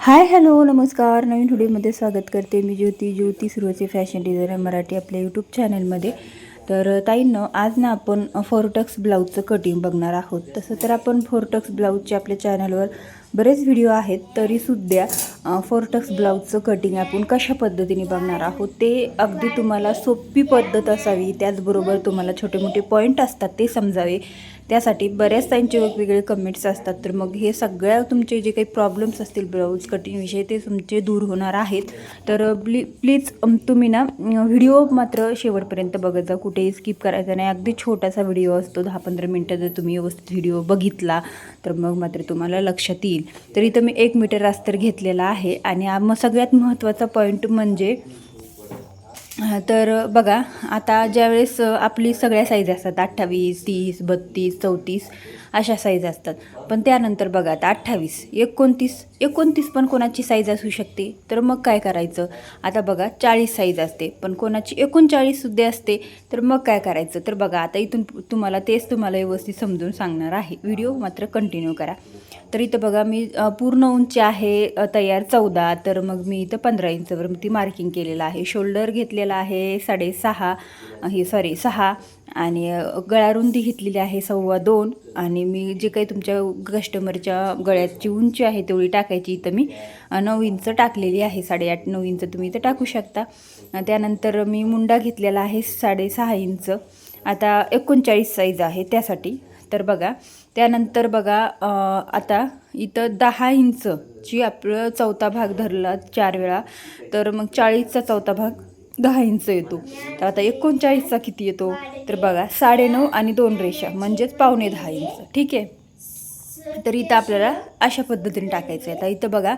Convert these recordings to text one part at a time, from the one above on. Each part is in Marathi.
हाय हॅलो नमस्कार. नवीन व्हिडिओमध्ये स्वागत करते मी ज्योती सुरुवाती फॅशन डिझायनर मराठी आपल्या यूट्यूब चॅनलमध्ये. तर ताईंनो, आज ना आपण फोरटक्स ब्लाऊजचं कटिंग बघणार आहोत. तसं तर आपण फोरटक्स ब्लाऊजचे आपल्या चॅनलवर बरेच व्हिडिओ आहेत, तरीसुद्धा फोरटक्स ब्लाऊजचं कटिंग आपण कशा पद्धतीने बघणार आहोत. ते अगदी तुम्हाला सोपी पद्धत असावी, त्याचबरोबर तुम्हाला छोटे मोठे पॉईंट असतात ते समजावे, त्यासाठी बऱ्याच त्यांचे वेगवेगळे कमेंट्स असतात. तर मग हे सगळ्या तुमचे जे काही प्रॉब्लेम्स असतील ब्लाऊज कटिंगविषयी ते तुमचे दूर होणार आहेत. तर प्लीज तुम्ही ना व्हिडिओ मात्र शेवटपर्यंत बघत जा, कुठेही स्किप करायचा नाही. अगदी छोटासा व्हिडिओ असतो, 10-15 मिनटं. जर तुम्ही व्यवस्थित व्हिडिओ बघितला तर मग मात्र तुम्हाला लक्षात येईल. तर इथं मी 1 मीटर अस्तर घेतलेला आहे. आणि मग सगळ्यात महत्त्वाचा पॉईंट म्हणजे तर बघा, आता ज्यावेळेस आपली सगळ्या साईज असतात 28, 30, 32, 34 अशा साईज असतात. पण त्यानंतर बघा, आता 28, 29 पण कोणाची साईज असू शकते. तर मग काय करायचं, आता बघा 40 साईज असते, पण कोणाची 39सुद्धा असते. तर मग काय करायचं, तर बघा आता इथून तुम्हाला व्यवस्थित समजून सांगणार आहे. व्हिडिओ मात्र कंटिन्यू करा. तर इथं बघा, मी पूर्ण उंची आहे तयार 14, तर मग मी इथं 15 इंचवर ती मार्किंग केलेलं आहे. शोल्डर घेतलेला आहे 6 आणि गळा रुंदी घेतलेली आहे 2.25. आणि मी जे काही तुमच्या कस्टमरच्या गळ्याची उंची आहे तेवढी टाकायची. इथं मी 9 इंच टाकलेली आहे. 8.5-9 इंच तुम्ही इथं टाकू शकता. त्यानंतर मी मुंडा घेतलेला आहे 6.5 इंच. आता 39 साईज आहे त्यासाठी. तर बघा, त्यानंतर बघा, आता इथं 10 इंचची आपलं चौथा भाग धरला 4 वेळा, तर मग 40चा चौथा भाग 10 इंच येतो. तर आता 39चा किती येतो, तर बघा 9.5 आणि 2 रेषा म्हणजेच 9.25 इंच. ठीक आहे. तर इथं आपल्याला अशा पद्धतीने टाकायचं आहे. आता इथं बघा,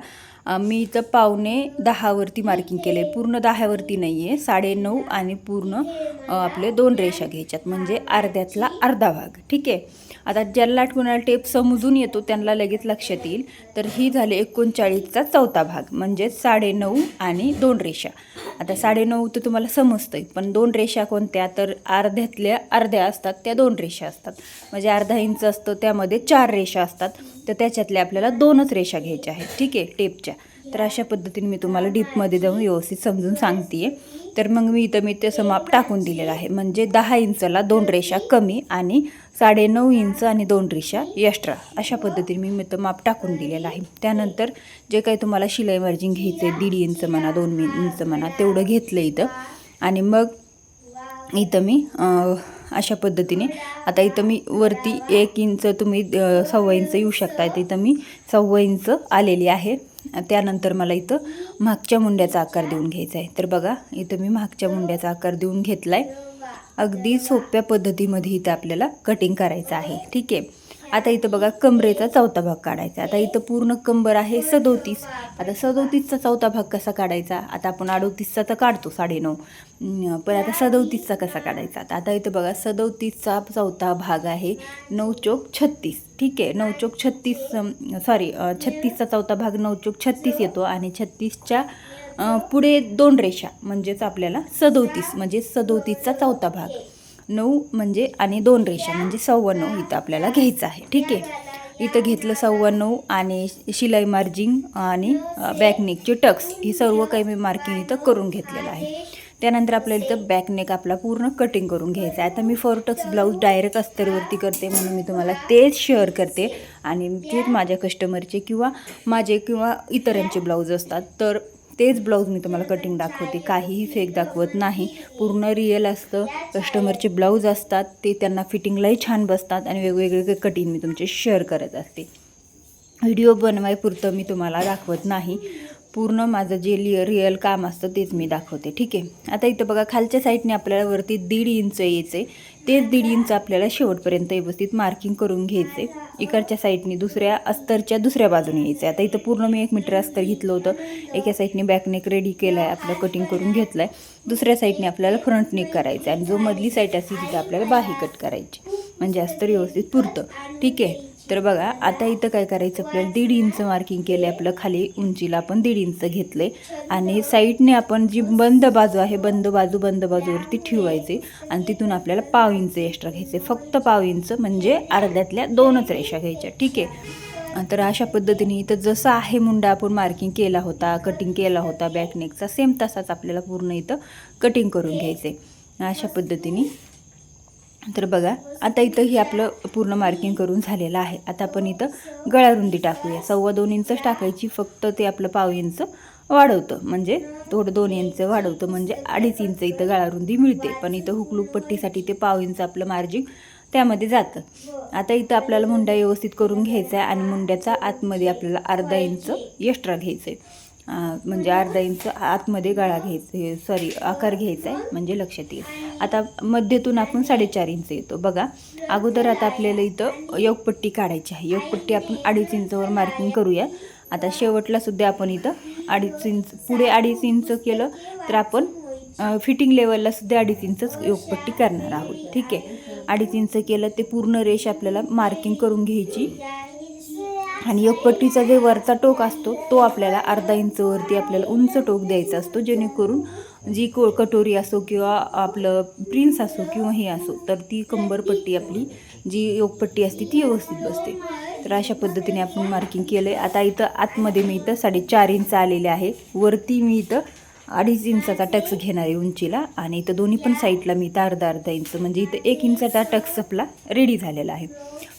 मी इथं 9.25 मार्किंग केले, पूर्ण 10वरती नाही आहे. 9.5 आणि पूर्ण आपले 2 रेषा घ्यायच्यात, म्हणजे अर्ध्यातला अर्धा भाग. ठीक आहे. आता ज्याला कुणाला टेप समजून येतो त्यांना लगेच लक्षात येईल. तर ही झाली 39चा चौथा भाग, म्हणजे 9.5 आणि 2 रेषा. आता 9.5 तर तुम्हाला समजतंय, पण 2 रेषा कोणत्या, तर अर्ध्यातल्या अर्ध्या असतात त्या 2 रेषा असतात. म्हणजे अर्धा इंच असतं, त्यामध्ये 4 रेषा असतात. तर त्याच्यातल्या आपल्याला 2च रेषा घ्यायच्या आहेत. ठीक आहे, टेपच्या. तर अशा पद्धतीने मी तुम्हाला डीपमध्ये जाऊन व्यवस्थित समजून सांगते आहे. तर मग मी त्याचं माप टाकून दिलेलं आहे, म्हणजे 10 इंचला 2 रेषा कमी आणि 9.5 इंच आणि 2 रेषा एक्स्ट्रा, अशा पद्धतीने मी इथं माप टाकून दिलेलं आहे. त्यानंतर जे काही तुम्हाला शिलाई मार्जिन घ्यायचं आहे, 1.5 इंच म्हणा, 2 इंच म्हणा, तेवढं घेतलं इथं. आणि मग इथं मी अशा पद्धतीने, आता इथं मी वरती 1 इंच, तुम्ही 1.25 इंच येऊ शकता. इथं मी 1.25 इंच आलेली आहे. त्यानंतर मला इथं मागच्या मुंड्याचा आकार देऊन घ्यायचा आहे. तर बघा, इथं मी मागच्या मुंड्याचा आकार देऊन घेतला आहे. अगदी सोप्या पद्धतीमध्ये इथं आपल्याला कटिंग करायचं आहे. ठीक आहे. आता इथं बघा, कमरेचा चौथा भाग काढायचा. आता इथं पूर्ण कंबर आहे 37. आता 37चा चौथा भाग कसा काढायचा, आता आपण 38चा तर काढतो 9.5, पण आता 37चा कसा काढायचा. आता इथं बघा, 37चा चौथा भाग आहे 9 चोक 36. ठीक आहे, 9 चोक 36, 36चा चौथा भाग 9 चोक 36 येतो. आणि 36च्या पुढे 2 रेषा, म्हणजेच आपल्याला 37, म्हणजे 37चा चौथा भाग 9 म्हणजे, आणि 2 रेषा म्हणजे 9.25 इथं आपल्याला घ्यायचं आहे. ठीक आहे. इथं घेतलं 9.25 आणि शिलाई मार्जिंग आणि बॅकनेकचे टक्स, हे सर्व काही मी मार्किंग इथं करून घेतलेलं आहे. त्यानंतर आपल्याला इथं बॅकनेक आपला पूर्ण कटिंग करून घ्यायचा आहे. आता मी फोरटक्स ब्लाऊज डायरेक्ट अस्तरवरती करते, म्हणून मी तुम्हाला तेच शेअर करते. आणि तेच माझ्या कस्टमरचे किंवा इतरांचे ब्लाऊज असतात, तर तेच ब्लाऊज मी तुम्हाला कटिंग दाखवते. काहीही फेक दाखवत नाही, पूर्ण रिअल असतं. कस्टमरचे ब्लाऊज असतात, ते त्यांना फिटिंगलाही छान बसतात. आणि वेगवेगळे कटिंग मी तुमचे शेअर करत असते. व्हिडिओ बनवायपुरतं मी तुम्हाला दाखवत नाही, पूर्ण माझं जे रिअल काम असतं तेच मी दाखवते. ठीक आहे. आता इथं बघा, खालच्या साईडने आपल्याला वरती 1.5 इंच यायचे, तेच 1.5 इंच आपल्याला शेवटपर्यंत व्यवस्थित मार्किंग करून घ्यायचे. इकडच्या साईडने दुसऱ्या अस्तरच्या दुसऱ्या बाजूने यायचे. आता इथं पूर्ण मी 1 मीटर अस्तर घेतलं होतं. एका साईडने बॅकनेक रेडी केला आहे, आपलं कटिंग करून घेतलं आहे. दुसऱ्या साईडने आपल्याला फ्रंट नेक करायचं आहे, आणि जो मधली साईड असते तिथे आपल्याला बाही कट करायची, म्हणजे अस्तर व्यवस्थित पुरतं. ठीक आहे. तर बघा, आता इथं काय करायचं, आपल्याला 1.5 इंच मार्किंग केलं आहे. आपलं खाली उंचीला आपण 1.5 इंच घेतलं आहे. आणि साईडने आपण जी बंद बाजू आहे, बंद बाजूवरती ठेवायचे. आणि तिथून आपल्याला 1/2 इंच एक्स्ट्रा घ्यायचे, फक्त 1/2 इंच, म्हणजे अर्ध्यातल्या 2च रेषा घ्यायच्या. ठीक आहे. तर अशा पद्धतीने इथं जसं आहे मुंडा आपण मार्किंग केला होता, कटिंग केला होता बॅकनेकचा, सेम तसाच आपल्याला पूर्ण इथं कटिंग करून घ्यायचं आहे अशा पद्धतीने. तर बघा आता इथं ही आपलं पूर्ण मार्किंग करून झालेलं आहे. आता आपण इथं गळारुंदी टाकूया. 2.25 इंच टाकायची, फक्त ते आपलं 1/2 इंच वाढवतं, म्हणजे थोडं 2 इंच वाढवतं, म्हणजे 2.5 इंच इथं गळारुंदी मिळते. पण इथं हुकलूक पट्टीसाठी ते 1/2 इंच आपलं मार्जिन त्यामध्ये जातं. आता इथं आपल्याला मुंडा व्यवस्थित करून घ्यायचा आहे आणि मुंड्याचा आतमध्ये आपल्याला अर्धा इंच एक्स्ट्रा घ्यायचं आहे. म्हणजे अर्धा इंच आतमध्ये गळा घ्यायचा, आकार घ्यायचा आहे, म्हणजे लक्षात येईल. आता मध्येतून आपण 4.5 इंच येतो बघा. अगोदर आता आपल्याला इथं योगपट्टी काढायची आहे. योगपट्टी आपण 2.5 इंचवर मार्किंग करूया. आता शेवटला सुद्धा आपण इथं 2.5 इंच, पुढे 2.5 इंच केलं तर आपण फिटिंग लेवलला सुद्धा 2.5 इंचच योगपट्टी करणार आहोत. ठीक आहे, 2.5 इंच केलं ते पूर्ण रेष आपल्याला मार्किंग करून घ्यायची. आणि योगपट्टीचा जे वरचा टोक असतो तो आपल्याला अर्धा इंचवरती आपल्याला उंच टोक द्यायचा असतो, जेणेकरून जी कटोरी असो किंवा आपलं प्रिन्स असो किंवा हे असो, तर ती कंबरपट्टी आपली जी योगपट्टी असते ती व्यवस्थित बसते. तर अशा पद्धतीने आपण मार्किंग केलं आहे. आता इथं आतमध्ये मी इथं 4.5 इंच आलेले आहे. वरती मी इथं 2.5 इंचाचा टक्स घेणार आहे उंचीला, आणि इथं दोन्ही पण साईडला मी इथं अर्धा इंच, म्हणजे इथं 1 इंचाचा टक्स आपला रेडी झालेला आहे.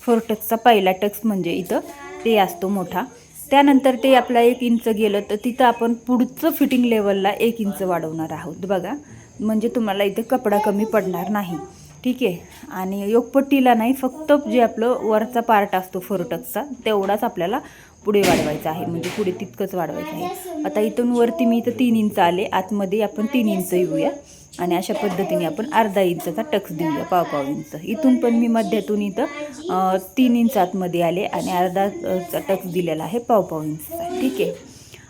4 टक्सचा पहिला टक्स म्हणजे इथं ते असतो मोठा. त्यानंतर ते आपला 1 इंच गेलं तर तिथं आपण पुढचं फिटिंग लेवलला 1 इंच वाढवणार आहोत बघा, म्हणजे तुम्हाला इथं कपडा कमी पडणार नाही. ठीक आहे, आणि योगपट्टीला नाही, फक्त जे आपलं वरचा पार्ट असतो 4 टक्सचा तेवढाच आपल्याला पुढे वाढवायचा आहे, म्हणजे पुढे तितकंच वाढवायचं आहे. आता इथून वरती मी इथं 3 इंच आले, आतमध्ये आपण 3 इंच येऊया आणि अशा पद्धतीने आपण अर्धा इंचचा टक्स देऊया, 1/2 इंच. इथून पण मी मध्यातून इथं 3 इंच आतमध्ये आले आणि अर्धा टक्स दिलेला आहे 1/2 इंचचा. ठीक आहे,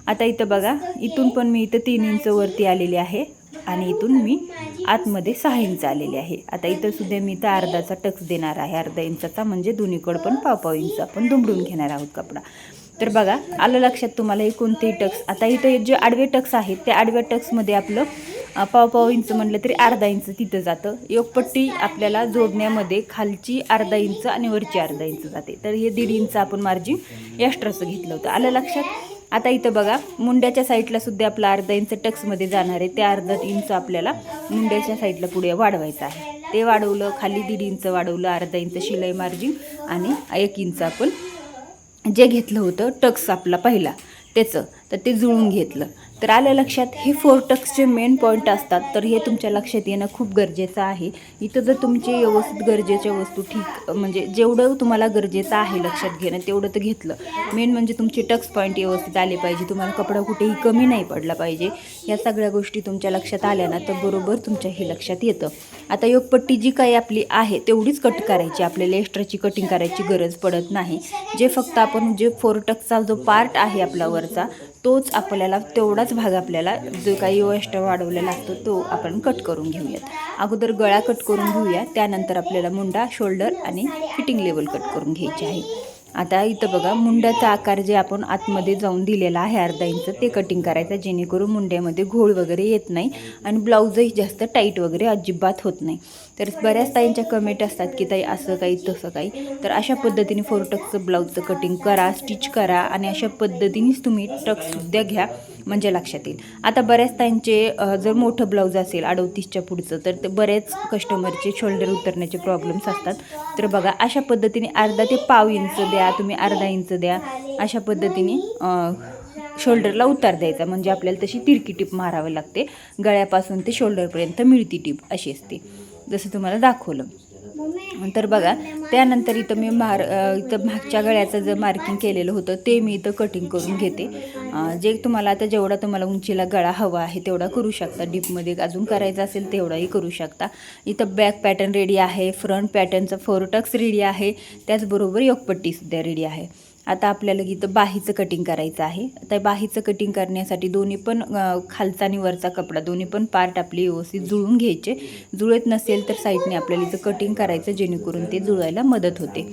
आता इथं बघा, इथून पण मी इथं 3 इंच वरती आलेले आहे आणि इथून मी आतमध्ये 6 इंच आलेले आहे. आता इथं सुद्धा मी इथं अर्धाचा टक्स देणार आहे, अर्धा इंचाचा, म्हणजे दोन्हीकडं पण 1/2 इंच आपण दुमडून घेणार आहोत कपडा. तर बघा आलं लक्षात तुम्हाला, हे कोणतेही टक्स. आता इथं जे आडवे टक्स आहेत त्या आडव्या टक्समध्ये आपलं 1/2 इंच म्हटलं तरी अर्धा इंच तिथं जातं. योगपट्टी आपल्याला जोडण्यामध्ये खालची अर्धा इंच आणि वरची अर्धा इंच जाते, तर हे 1.5 इंच आपण मार्जिन एक्स्ट्राचं घेतलं होतं. आलं लक्षात. आता इथं बघा, मुंड्याच्या साईडला सुद्धा आपला अर्धा इंच टक्समध्ये जाणार आहे. ते अर्धा इंच आपल्याला मुंड्याच्या साईडला पुढे वाढवायचं आहे. ते वाढवलं, खाली 1.5 इंच वाढवलं, अर्धा इंच शिलाई मार्जिन आणि 1 इंच आपण जे घेतलं होतं टक्स आपला पहिला त्याचं, तर ते जुळून घेतलं. तर आलं लक्षात. हे 4 टक्सचे मेन पॉईंट असतात, तर हे तुमच्या लक्षात येणं खूप गरजेचं आहे. इथं जर तुमचे व्यवस्थित गरजेच्या वस्तू ठीक, म्हणजे जेवढं तुम्हाला गरजेचं आहे लक्षात घेणं तेवढं तर घेतलं. मेन म्हणजे तुमचे टक्स पॉईंट व्यवस्थित आले पाहिजे, तुम्हाला कपडा कुठेही कमी नाही पडला पाहिजे. या सगळ्या गोष्टी तुमच्या लक्षात आल्या ना तर बरोबर तुमच्या हे लक्षात येतं. आता योगपट्टी जी काही आपली आहे तेवढीच कट करायची, आपल्याला एक्स्ट्राची कटिंग करायची गरज पडत नाही. जे फक्त आपण जे 4 टक्सचा जो पार्ट आहे आपला वरचा, तोच आपल्याला तेवढाच भाग आपल्याला जो काही एक्स्ट्रा वाढवलेला असतो तो आपण कट करून घेऊयात. अगोदर गळा कट करून घेऊया, त्यानंतर आपल्याला मुंडा, शोल्डर आणि फिटिंग लेवल कट करून घ्यायची आहे. आता इथं बघा, मुंड्याचा आकार जे आपण आतमध्ये जाऊन दिलेला आहे अर्धा इंच, ते कटिंग करायचं, जेणेकरून मुंड्यामध्ये घोळ वगैरे येत नाही आणि ब्लाऊजही जास्त टाईट वगैरे अजिबात होत नाही. तर बऱ्याच ताईंच्या कमेंट असतात की ताई असं काही तसं काही, तर अशा पद्धतीने 4 टक्सचं ब्लाऊजचं कटिंग करा, स्टिच करा आणि अशा पद्धतीनेच तुम्ही टक्ससुद्धा घ्या, म्हणजे लक्षात येईल. आता बऱ्याच ताईंचे जर मोठं ब्लाऊज असेल 38च्या पुढचं, तर ते बरेच कस्टमरचे शोल्डर उतरण्याचे प्रॉब्लेम्स असतात. तर बघा अशा पद्धतीने अर्धा ते 1/2 इंच द्या, तुम्ही अर्धा इंच द्या, अशा पद्धतीने शोल्डरला उतार द्यायचा, म्हणजे आपल्याला तशी तिरकी टीप मारावी लागते. गळ्यापासून ते शोल्डरपर्यंत मिळती टीप अशी असते, जसं तुम्हाला दाखवलं. तर बघा, त्यानंतर इथं मी इथं मागच्या गळ्याचं जर मार्किंग केलेलं होतं ते मी इथं कटिंग करून घेते. जे तुम्हाला आता जेवढा तुम्हाला उंचीला गळा हवा आहे तेवढा करू शकता, डीपमध्ये अजून करायचा असेल तेवढाही करू शकता. इथं बॅक पॅटर्न रेडी आहे, फ्रंट पॅटर्नचा 4 टक्स रेडी आहे, त्याचबरोबर योगपट्टीसुद्धा रेडी आहे. आता आपल्याला इथं बाहीचं कटिंग करायचं आहे. आता बाहीचं कटिंग करण्यासाठी दोन्ही पण खालचा आणि वरचा कपडा दोन्ही पण पार्ट आपले व्यवस्थित जुळून घ्यायचे. जुळत नसेल तर साईडने आपल्याला इथं कटिंग करायचं, जेणेकरून ते जुळायला मदत होते.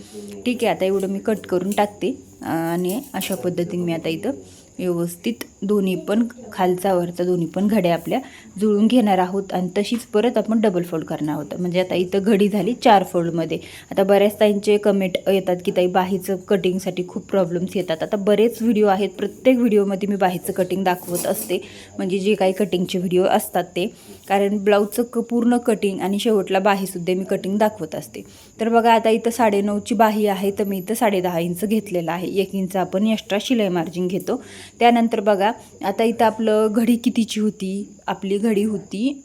ठीक आहे, आता एवढं मी कट करून टाकते आणि अशा पद्धतीने मी आता इथं व्यवस्थित दोन्ही पण खालचा वरचा दोन्ही पण घड्या आपल्या जुळून घेणार आहोत आणि तशीच परत आपण डबल फोल्ड करणार आहोत. म्हणजे आता इथं घडी झाली 4 फोल्डमध्ये. आता बऱ्याच ताईंचे कमेंट येतात की ताई बाहीचं कटिंगसाठी खूप प्रॉब्लेम्स येतात. आता बरेच व्हिडिओ आहेत, प्रत्येक व्हिडिओमध्ये मी बाहीचं कटिंग दाखवत असते, म्हणजे जे काही कटिंगचे व्हिडिओ असतात ते, कारण ब्लाऊजचं पूर्ण कटिंग आणि शेवटला बाहीसुद्धा मी कटिंग दाखवत असते. तर बघा आता इथं 9.5ची बाही आहे, तर मी इथं 10.5 इंच घेतलेलं आहे. 1 इंच आपण एक्स्ट्रा शिलाई मार्जिन घेतो. त्यानंतर बघा आता इथं आपलं घडी कितीची होती, आपली घडी होती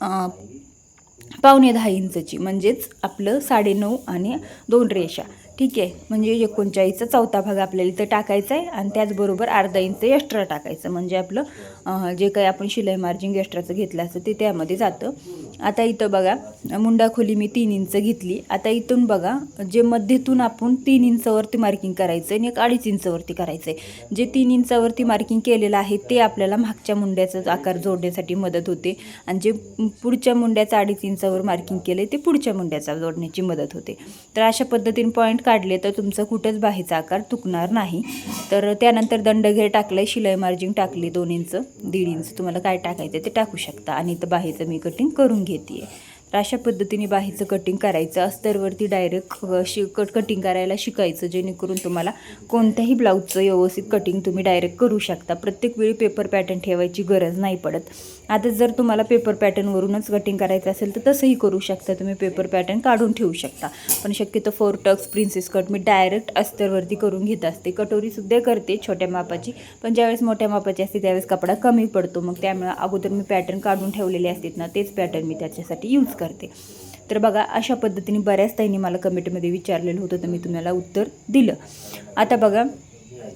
9.25 इंचची, म्हणजेच आपलं 9.5 आणि 2 रेषा. ठीक आहे, म्हणजे 39चा चौथा भाग आपल्याला इथं टाकायचा आहे आणि त्याचबरोबर अर्धा इंच एक्स्ट्रा टाकायचं, म्हणजे आपलं जे काही आपण शिलाई मार्जिन एक्स्ट्राचं घेतलं असतं ते त्यामध्ये जातं. आता इथं बघा मुंडा खोली मी 3 इंच घेतली. आता इथून बघा जे मध्येतून आपण 3 इंचावरती मार्किंग करायचं आणि 1.5 इंचावरती करायचं आहे. जे 3 इंचावरती मार्किंग केलेलं आहे ते आपल्याला मागच्या मुंड्याचा आकार जोडण्यासाठी मदत होते आणि जे पुढच्या मुंड्याचा 2.5 इंचावर मार्किंग केलं ते पुढच्या मुंड्याचा जोडण्याची मदत होते. तर अशा पद्धतीने पॉईंट काढले तर तुमचं कुठंच बाहीचा आकार चुकणार नाही. तर त्यानंतर दंडघेर टाकलं, शिलाई मार्जिन टाकली 2 इंच 1.5 इंच, तुम्हाला काय टाकायचं ते टाकू शकता. आणि इथं बाहीचं मी कटिंग करून घेते आहे. तर अशा पद्धतीने बाहीचं कटिंग करायचं. अस्तरवरती डायरेक्ट कटिंग करायला शिकायचं, जेणेकरून तुम्हाला कोणत्याही ब्लाऊजचं व्यवस्थित कटिंग तुम्ही डायरेक्ट करू शकता. प्रत्येक वेळी पेपर पॅटर्न ठेवायची गरज नाही पडत. आता जर तुम्हाला पेपर पॅटर्नवरूनच कटिंग करायचं असेल तर तसंही करू शकता, तुम्ही पेपर पॅटर्न काढून ठेवू शकता. पण शक्यतो 4 टक्स प्रिन्सेस कट मी डायरेक्ट अस्तरवरती करून घेत असते. कटोरीसुद्धा करते छोट्या मापाची, पण ज्यावेळेस मोठ्या मापाची असते त्यावेळेस कपडा कमी पडतो, मग त्यामुळे अगोदर मी पॅटर्न काढून ठेवलेले असतात ना, तेच पॅटर्न मी त्याच्यासाठी यूज करते. तर बघा अशा पद्धतीने बऱ्याच ताईंनी मला कमेंटमध्ये विचारलेलं होतं, तर मी तुम्हाला उत्तर दिलं. आता बघा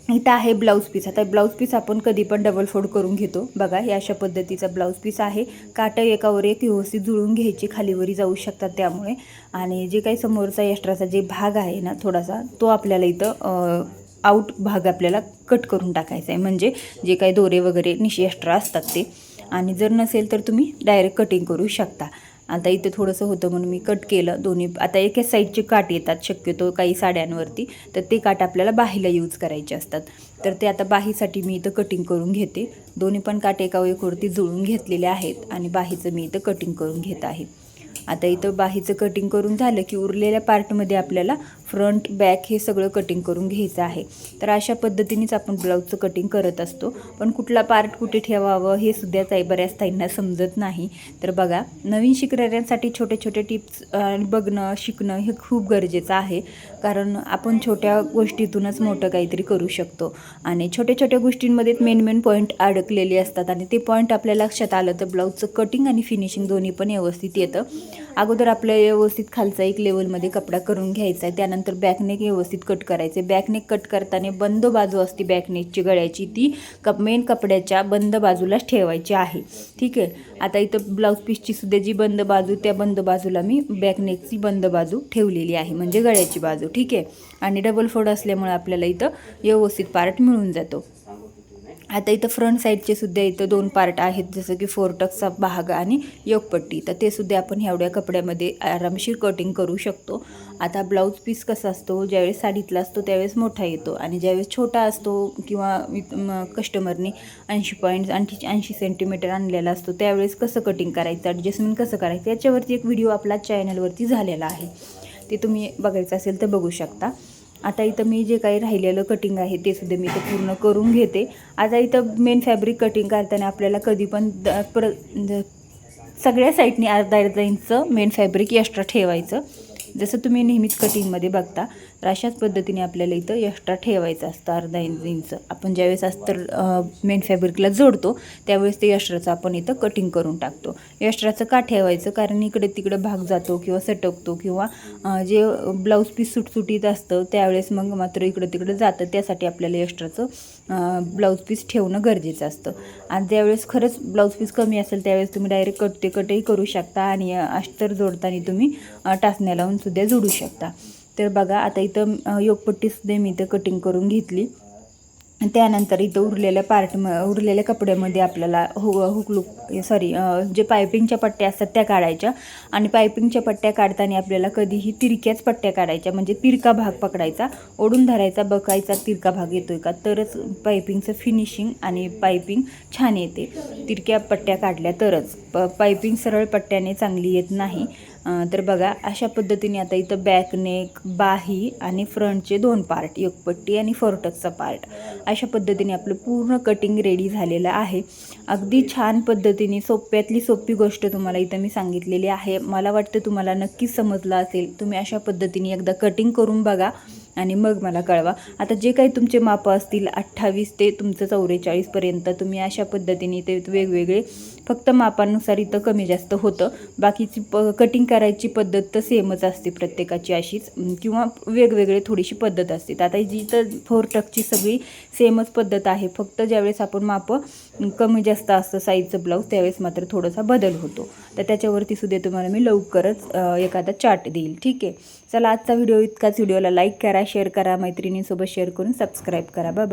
इथं आहे ब्लाऊज पीस. आता ब्लाऊज पीस आपण कधी पण डबल फोल्ड करून घेतो. बघा हे अशा पद्धतीचा ब्लाऊज पीस आहे. काटं एकावर एक व्यवस्थित जुळून घ्यायची, खालीवरी जाऊ शकतात त्यामुळे. आणि जे काही समोरचा एक्स्ट्राचा जे भाग आहे ना थोडासा, तो आपल्याला इथं आऊट भाग आपल्याला कट करून टाकायचा आहे, म्हणजे जे काही दोरे वगैरे निशी एक्स्ट्रा असतात ते. आणि जर नसेल तर तुम्ही डायरेक्ट कटिंग करू शकता. आता इथं थोडंसं होतं म्हणून मी कट केलं दोन्ही. आता एकाच साईडचे काट येतात शक्यतो काही साड्यांवरती, तर ते काट आपल्याला बाहीला यूज करायचे असतात. तर ते आता बाहीसाठी मी इथं कटिंग करून घेते. दोन्ही पण काट एका एकवरती जुळून घेतलेले आहेत आणि बाहीचं मी इथं कटिंग करून घेत आहे. आता इथं बाहीचं कटिंग करून झालं की उरलेल्या पार्टमध्ये आपल्याला फ्रंट बॅक हे सगळं कटिंग करून घ्यायचं आहे. तर अशा पद्धतीनेच आपण ब्लाऊजचं कटिंग करत असतो, पण कुठला पार्ट कुठे ठेवावं हे सुद्धा बऱ्याच ताईंना समजत नाही. तर बघा नवीन शिकणाऱ्यांसाठी छोटे छोटे टिप्स बघणं शिकणं हे खूप गरजेचं आहे, कारण आपण छोट्या गोष्टीतूनच मोठं काहीतरी करू शकतो. आणि छोट्या छोट्या गोष्टींमध्येच मेन पॉईंट अडकलेले असतात आणि ते पॉईंट आपल्या लक्षात आलं तर ब्लाऊजचं कटिंग आणि फिनिशिंग दोन्ही पण व्यवस्थित येतं. अगोदर आपल्या व्यवस्थित खालचा एक लेवलमध्ये कपडा करून घ्यायचा आहे. त्यानंतर बॅकनेक व्यवस्थित कट करायचे. बॅकनेक कट करताना बंद बाजू असते बॅकनेकची गळ्याची, ती मेन कपड्याच्या बंद बाजूलाच ठेवायची आहे. ठीक आहे. आता इथं ब्लाऊज पीसची सुद्धा जी बंद बाजू, त्या बंद बाजूला मी बॅकनेकची बंद बाजू ठेवलेली आहे, म्हणजे गळ्याची बाजू. ठीक आहे. आणि डबल फोल्ड असल्यामुळे आपल्याला इथं व्यवस्थित पार्ट मिळून जातो. आता इथं फ्रंट साईडचे सुद्धा इथं 2 पार्ट आहेत, जसं की 4 टक्सचा भाग आणि योगपट्टी. तर ते सुद्धा आपण एवढ्या कपड्यामध्ये आरामशीर कटिंग करू शकतो. आता ब्लाऊज पीस कसा असतो, ज्यावेळेस साडीतला असतो त्यावेळेस मोठा येतो आणि ज्यावेळेस छोटा असतो किंवा कस्टमरने 80 सेंटीमीटर आणलेला असतो त्यावेळेस कसं कटिंग करायचं, ॲडजस्टमेंट कसं करायचं, याच्यावरती एक व्हिडिओ आपला चॅनलवरती झालेला आहे, ते तुम्ही बघायचं असेल तर बघू शकता. आता इथं मी जे काही राहिलेलं कटिंग आहे ते सुद्धा मी इथं पूर्ण करून घेते. आता इथं मेन फॅब्रिक कटिंग करताना आपल्याला कधी पण सगळ्या साईडनी अर्धा इंच मेन फॅब्रिक एक्स्ट्रा ठेवायचं, जसं तुम्ही नेहमीच कटिंगमध्ये बघता. तर अशाच पद्धतीने आपल्याला इथं एक्स्ट्रा ठेवायचं असतं अर्धा इंच. आपण ज्यावेळेस अस्तर मेन फॅब्रिकला जोडतो त्यावेळेस ते एक्स्ट्राचं आपण इथं कटिंग करून टाकतो. एक्स्ट्राचं का ठेवायचं, कारण इकडे तिकडे भाग जातो किंवा सटकतो किंवा जे ब्लाऊज पीस सुटसुटीत असतं त्यावेळेस मग मात्र इकडं तिकडं जातं. त्यासाठी आपल्याला एक्स्ट्राचं ब्लाऊज पीस ठेवणं गरजेचं असतं. आणि ज्यावेळेस खरंच ब्लाऊज पीस कमी असेल त्यावेळेस तुम्ही डायरेक्ट कटही करू शकता आणि अस्तर जोडताना तुम्ही टाचण्या लावून सुद्धा जोडू शकता. तर बघा आता इथं योगपट्टीसुद्धा मी इथं कटिंग करून घेतली. त्यानंतर इथं उरलेल्या कपड्यामध्ये आपल्याला जे पायपिंगच्या पट्ट्या असतात त्या काढायच्या. आणि पायपिंगच्या पट्ट्या काढताना आपल्याला कधीही तिरक्याच पट्ट्या काढायच्या, म्हणजे तिरका भाग पकडायचा, ओढून धरायचा, बघायचा तिरका भाग येतोय का, तरच पायपिंगचं फिनिशिंग आणि पायपिंग छान येते. तिरक्या पट्ट्या काढल्या तरच पायपिंग सरळ पट्ट्याने चांगली येत नाही. तर बघा अशा पद्धतीने आता इथं बॅक नेक, बाही आणि फ्रंटचे 2 पार्ट, योकपट्टी आणि फोरटक्सचा पार्ट, अशा पद्धतीने आपलं पूर्ण कटिंग रेडी झालेलं आहे. अगदी छान पद्धतीने सोप्यातली सोपी गोष्ट तुम्हाला इथं मी सांगितलेली आहे. मला वाटतं तुम्हाला नक्कीच समजलं असेल. तुम्ही अशा पद्धतीने एकदा कटिंग करून बघा आणि मग मला कळवा. आता जे काही तुमचे मापं असतील 28 ते तुमचं 44पर्यंत, तुम्ही अशा पद्धतीने ते वेगवेगळे, फक्त मापानुसार इथं कमी जास्त होतं. बाकीची कटिंग करायची पद्धत तर सेमच असते प्रत्येकाची अशीच, किंवा वेगवेगळे थोडीशी पद्धत असते. आता जी तर 4 टक्सची सगळी सेमच पद्धत आहे. फक्त ज्यावेळेस आपण मापं कमी जास्त असतं साईजचं ब्लाऊज, त्यावेळेस मात्र थोडासा बदल होतो. तर त्याच्यावरती सुद्धा तुम्हाला मी लवकरच एखादा चार्ट देईल. ठीक आहे, चला आजचा व्हिडिओ इतकाच. व्हिडिओला लाईक करा, शेअर करा, मैत्रिणींसोबत शेअर करून सबस्क्राईब करा. बाय.